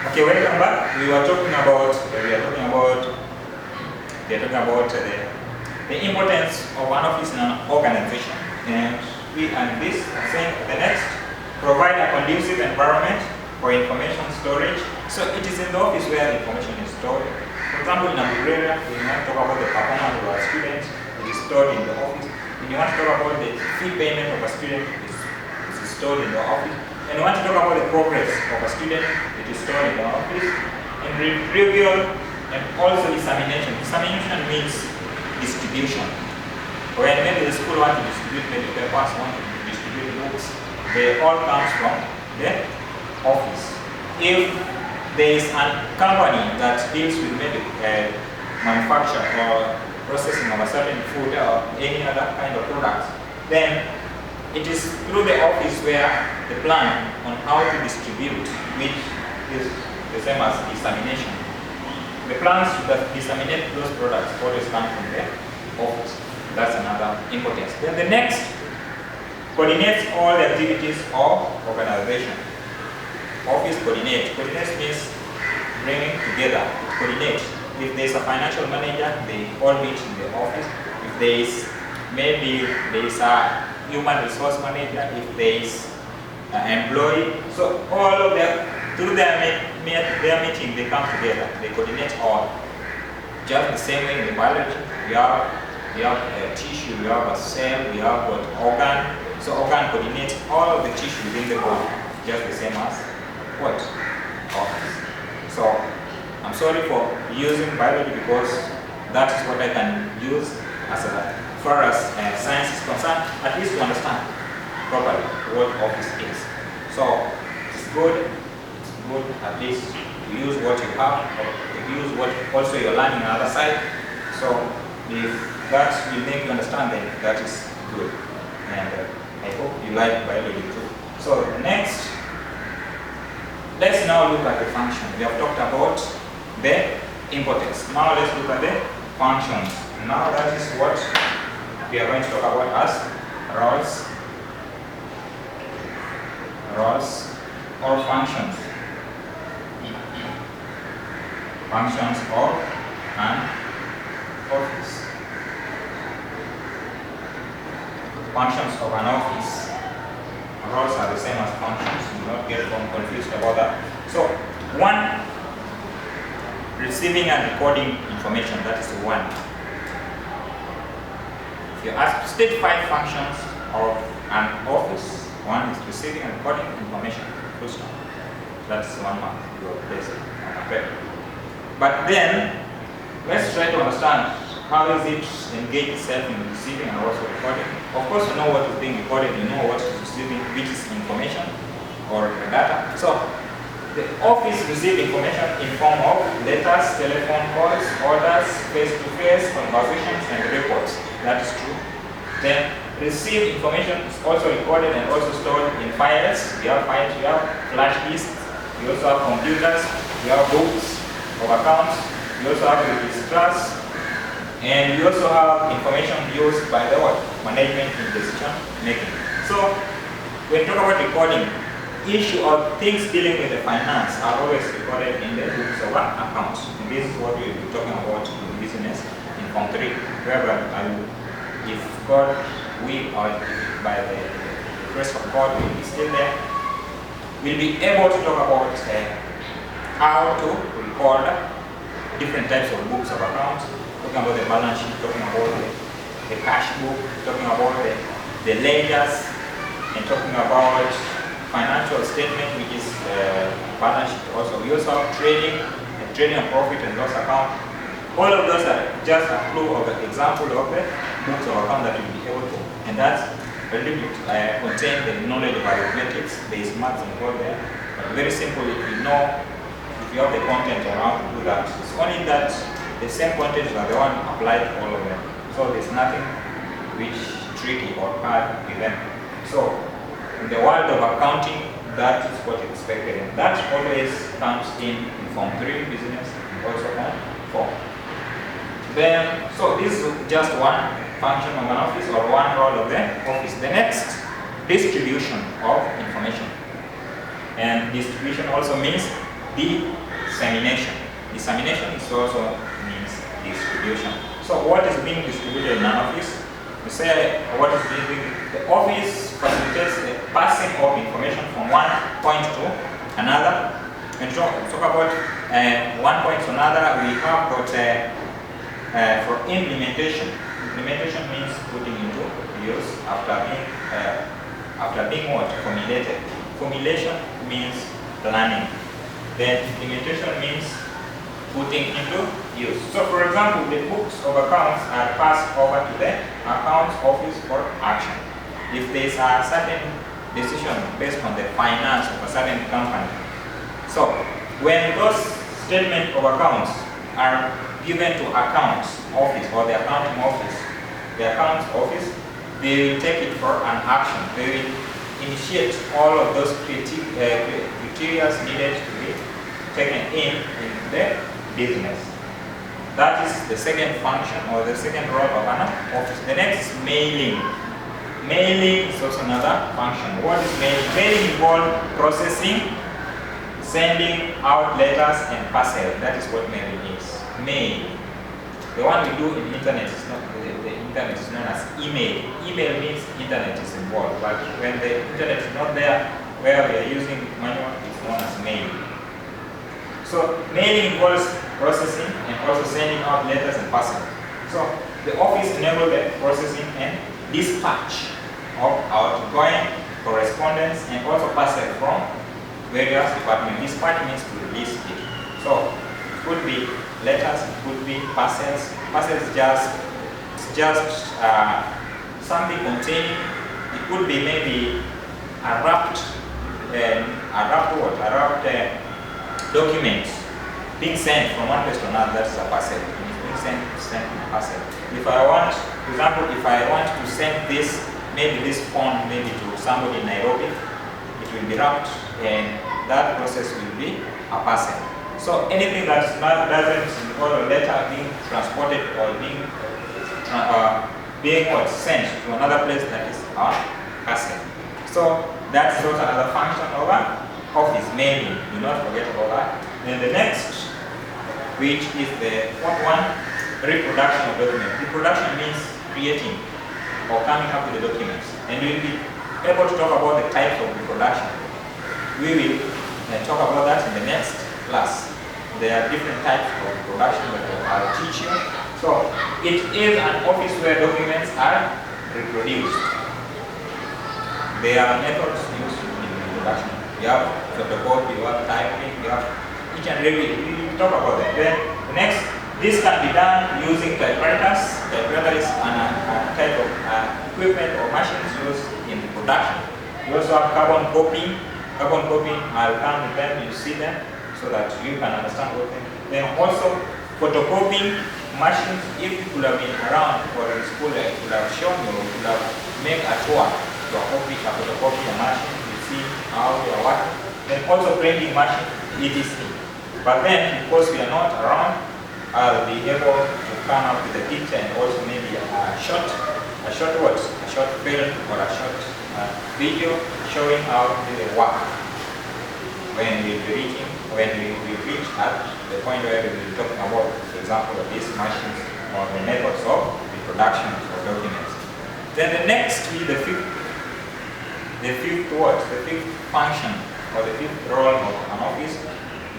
Okay, welcome back. We are talking about the importance of an office in an organization, and this are saying the next, provide a conducive environment for information storage. So it is in the office where information is stored. For example, in a library, we want to talk about the performance of our students, it is stored in the office. When you want to talk about the fee payment of a student, it is stored in the office. And you want to talk about the progress of a student, it is stored in the office. And review and also dissemination. Dissemination means distribution. When maybe the school want to distribute maybe papers, want to distribute books, they all comes from the office. If there is a company that deals with maybe manufacture or processing of a certain food or any other kind of products, then it is through the office where the plan on how to distribute, which is the same as dissemination. The plans that disseminate those products always come from the office. That's another importance. Then the next, coordinates all the activities of organization. Office coordinate. Coordinate means bringing together. Coordinate. If there is a financial manager, they all meet in the office. If there is a human resource manager, if there is an employee, so all of them through their meeting they come together. They coordinate all. Just the same way in the biology, we have a tissue, we have a cell, we have what organ. So organ coordinates all of the tissue within the body, just the same as what? Office. So I'm sorry for using biology because that is what I can use as far as science is concerned, at least to understand properly what office is. So it's good at least to use what you have, or to use what also you're learning on the other side. So if that will make you understand, then that is good. And I hope you like biology too. So next, let's now look at the function. We have talked about the importance. Now let's look at the functions. Now that is what we are going to talk about as roles or functions. Functions of an office. Functions of an office. Roles are the same as functions. Do not get confused about that. So, one, receiving and recording information. That is one. If you ask to state 5 functions of an office, one is receiving and recording information. Full stop. That's 1 mark. You are placing on a paper. But then, let's try to understand how is it engage itself in receiving and also recording. Of course, you know what is being recorded, you know what is receiving, which is information or data. So, the office receives information in form of letters, telephone calls, orders, face-to-face, conversations, and reports. That is true. Then, received information is also recorded and also stored in files. You have files, you have flash disks, you also have computers, you have books of accounts, you also have registrars, and you also have information used by the management in decision making. So when you talk about recording, issue or things dealing with the finance are always recorded in the books of accounts. And this is what we'll be talking about in business in Form 3, whereby if God, we are by the grace of God, will be still there, we'll be able to talk about how to record different types of books of accounts, talking about the balance sheet, talking about the cash book, talking about the ledgers, and talking about financial statement, which is balance sheet also. We also have trading and profit and loss account. All of those are just a clue of the example of the books of account that you'll be able to. And that's a little bit contain the knowledge of arithmetics. There is maths involved there. But very simple, if you know, if you have the content on how to do that. It's only that the same content are the one applied to all of them. So there's nothing which tricky or hard with them. So in the world of accounting, that is what is expected. And that always comes in Form 3 business and also Form 4. Then, so this is just one function of an office or one role of the office. The next, distribution of information. And distribution also means dissemination. Dissemination is also means distribution. So what is being distributed in an office? We say what is being, the office facilitates the passing of information from one point to another. And talk about one point to another, we have got for implementation. Implementation means putting into use after being what? Formulated. Formulation means planning. Then implementation means putting into use. So for example, the books of accounts are passed over to the accounts office for action. If there is a certain decision based on the finance of a certain company. So when those statements of accounts are given to accounts office or the accounting office, they will take it for an action. They will initiate all of those criteria needed to be taken in the business. That is the second function or the second role of an office. The next is mailing. Mailing is also another function. What is mailing? Mailing involves processing, sending out letters and parcels. That is what mailing is. Mail. The one we do in the internet is not the internet is known as email. Email means internet is involved, but when the internet is not there, where we are using manual, it's known as mail. So mailing involves processing and also sending out letters and parcels. So the office enables the processing and dispatch of outgoing correspondence and also parcel from various departments. Dispatch means to release it. So it could be letters, it could be parcels. Parcels is just something containing. It could be maybe a wrapped documents being sent from one place to another. That's a parcel. It's being sent in a parcel. If I want, for example, if I want to send this, maybe this phone, maybe to somebody in Nairobi, it will be wrapped, and that process will be a parcel. So anything that doesn't involve a letter being transported or being sent to another place, that is a parcel. So that's also another function of an office, mailing. Do not forget about that. Then the next, which is the fourth one, reproduction of documents. Reproduction means creating or coming up with the documents. And we'll be able to talk about the types of reproduction. We will talk about that in the next class. There are different types of reproduction that I'll teach you. So it is an office where documents are reproduced. There are methods used in reproduction. You have photocopy, you have typing, you have each and every. We will talk about that. Then the next, this can be done using typewriters. Typewriter is a type of equipment or machines used in production. You also have carbon copying. Carbon copying, I'll come with them, you see them, so that you can understand what they mean. Then also photocopying machines. If you could have been around for the school, I could have shown you, could have made a tour to a photocopy machine. You see how they are working. Then also printing machine, etc. But then, because we are not around, I'll be able to come up with a picture and also maybe a short film or a short video showing how they work. When we reach at the point where we will be talking about, for example, these machines or the methods of reproduction of documents. Then the next will be the fifth function or the fifth role of an office.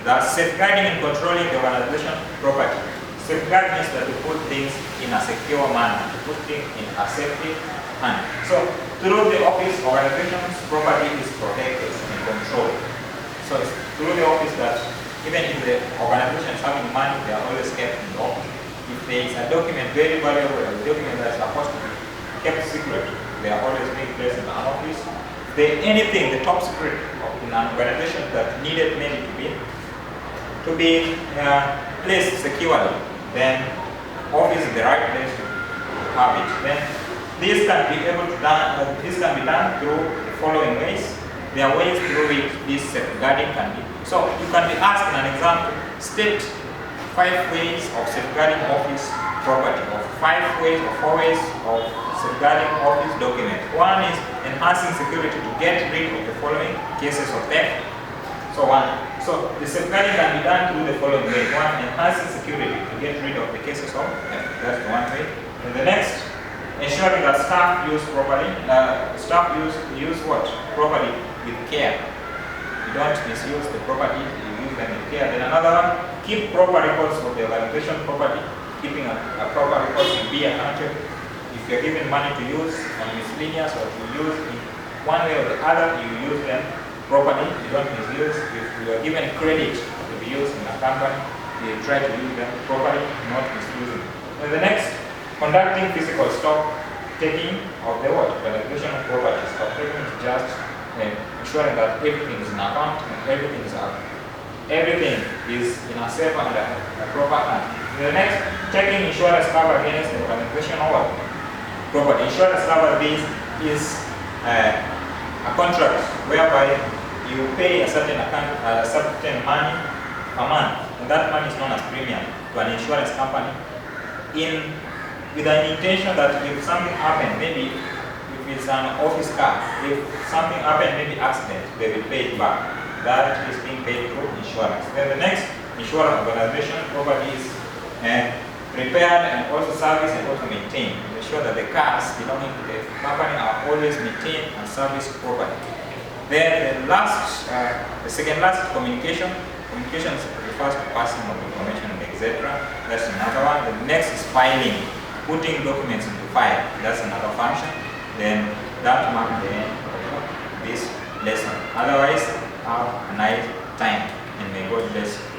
That's safeguarding and controlling the organization property. Safeguard means that you put things in a secure manner, to put things in a safety hand. So through the office, organization's property is protected and controlled. So it's through the office that even if the organization is having money, they are always kept in the office. If there is a document very valuable, a document that is supposed to be kept secret, they are always being placed in an office. If there is anything, the top secret in an organization that needed maybe to be placed securely, then office is the right place to have it. Then this can be done through the following ways. There are ways through which this safeguarding can be. So you can be asked in an exam, state 5 ways of safeguarding office property, or 5 ways or 4 ways of safeguarding office documents. One is enhancing security to get rid of the following cases of theft. So the safeguarding can be done through the following way. One, enhancing security to get rid of the cases of theft. That's the one way. And the next, ensuring that staff use properly. Staff use what? Properly with care. You don't misuse the property, you use them with care. Then another one, keep proper records of the organization property. Keeping a proper records will be accounted. If you're given money to use on miscellaneous or to use in one way or the other, you use them properly. You don't misuse. If you are given credit to be used in a company, you try to use them properly, not misusing. And the next, conducting physical stock taking of the what? Organization of property. Stock taking is just ensuring that everything is in account and everything is in a safe and a proper hand. The next, taking insurance cover against the organization of what? Property. Insurance cover is a contract whereby you pay a certain money a month, and that money is known as premium to an insurance company with an intention that if something happened, maybe if it's an office car, if something happened, maybe accident, they will pay it back. That is being paid through insurance. Then the next, insurance organization property is repaired and also serviced and also maintained. Ensure that the cars belonging to the company are always maintained and serviced properly. Then the second last, communication. Communication refers to passing of information, etc. That's another one. The next is filing, putting documents into file. That's another function. Then that marks the end of this lesson. Otherwise, have a nice time and may God bless you.